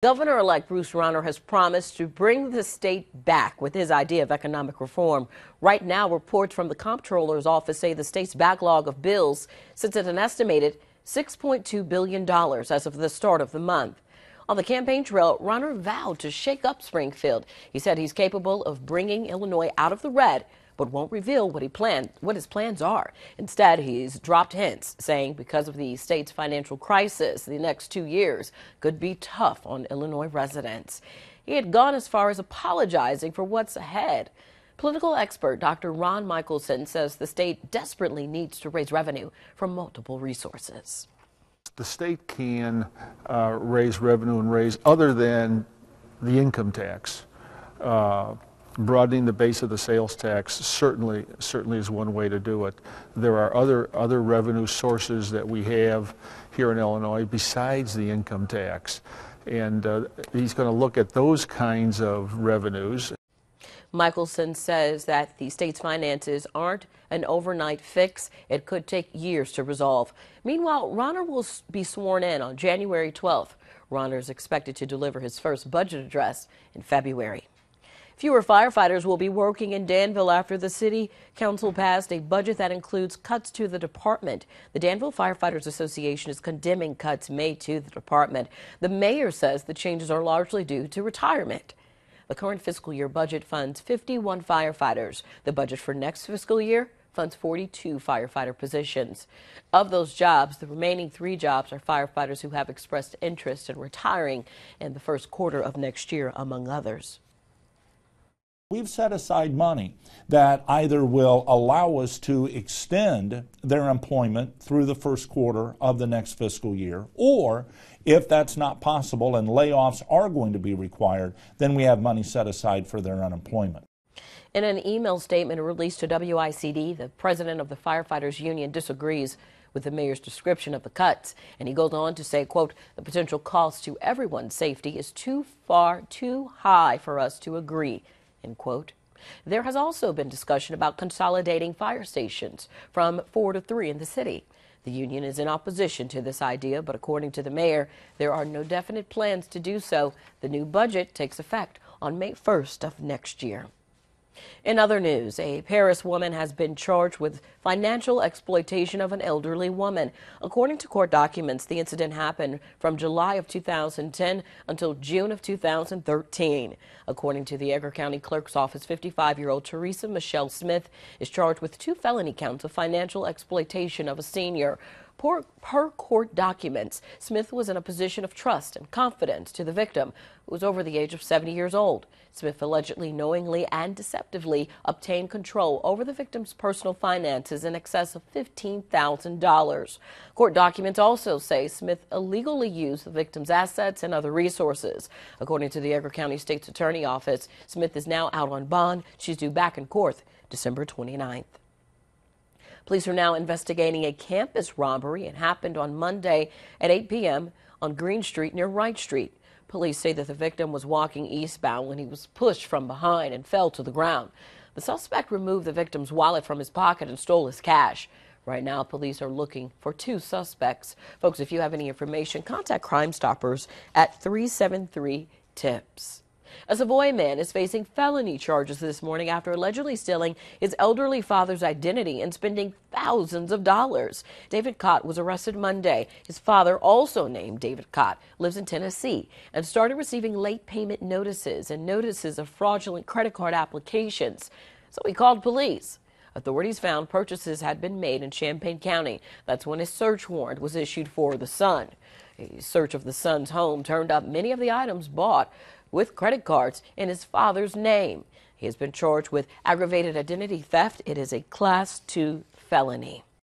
Governor-elect Bruce Rauner has promised to bring the state back with his idea of economic reform. Right now, reports from the Comptroller's office say the state's backlog of bills sits at an estimated $6.2 billion as of the start of the month. On the campaign trail, Rauner vowed to shake up Springfield. He said he's capable of bringing Illinois out of the red, but won't reveal what his plans are. Instead, he's dropped hints, saying because of the state's financial crisis, the next 2 years could be tough on Illinois residents. He had gone as far as apologizing for what's ahead. Political expert Dr. Ron Michelson says the state desperately needs to raise revenue from multiple resources. The state can raise revenue and raise other than the income tax. Broadening the base of the sales tax certainly is one way to do it. There are other revenue sources that we have here in Illinois besides the income tax, and he's going to look at those kinds of revenues. Michelson says that the state's finances aren't an overnight fix. It could take years to resolve. Meanwhile, Rauner will be sworn in on January 12th. Rauner is expected to deliver his first budget address in February. Fewer firefighters will be working in Danville after the city council passed a budget that includes cuts to the department. The Danville Firefighters Association is condemning cuts made to the department. The mayor says the changes are largely due to retirement. The current fiscal year budget funds 51 firefighters. The budget for next fiscal year funds 42 firefighter positions. Of those jobs, the remaining 3 jobs are firefighters who have expressed interest in retiring in the first quarter of next year, among others. We've set aside money that either will allow us to extend their employment through the first quarter of the next fiscal year, or if that's not possible and layoffs are going to be required, then we have money set aside for their unemployment. In an email statement released to WICD, the president of the Firefighters Union disagrees with the mayor's description of the cuts, and he goes on to say, quote, the potential cost to everyone's safety is too high for us to agree. End quote. There has also been discussion about consolidating fire stations from 4 to 3 in the city. The union is in opposition to this idea, but according to the mayor, there are no definite plans to do so. The new budget takes effect on May 1st of next year. In other news, a Paris woman has been charged with financial exploitation of an elderly woman. According to court documents, the incident happened from July of 2010 until June of 2013. According to the Edgar County Clerk's Office, 55-year-old Teresa Michelle Smith is charged with 2 felony counts of financial exploitation of a senior. Per court documents, Smith was in a position of trust and confidence to the victim, who was over the age of 70 years old. Smith allegedly knowingly and deceptively obtained control over the victim's personal finances in excess of $15,000. Court documents also say Smith illegally used the victim's assets and other resources. According to the Edgar County State's Attorney Office, Smith is now out on bond. She's due back in court December 29th. Police are now investigating a campus robbery. It happened on Monday at 8 p.m. on Green Street near Wright Street. Police say that the victim was walking eastbound when he was pushed from behind and fell to the ground. The suspect removed the victim's wallet from his pocket and stole his cash. Right now, police are looking for 2 suspects. Folks, if you have any information, contact Crime Stoppers at 373-TIPS. A Savoy man is facing felony charges this morning after allegedly stealing his elderly father's identity and spending thousands of dollars. David Cott was arrested Monday. His father, also named David Cott, lives in Tennessee and started receiving late payment notices and notices of fraudulent credit card applications. So he called police. Authorities found purchases had been made in Champaign County. That's when a search warrant was issued for the son. A search of the son's home turned up many of the items bought with credit cards in his father's name. He has been charged with aggravated identity theft. It is a Class 2 felony.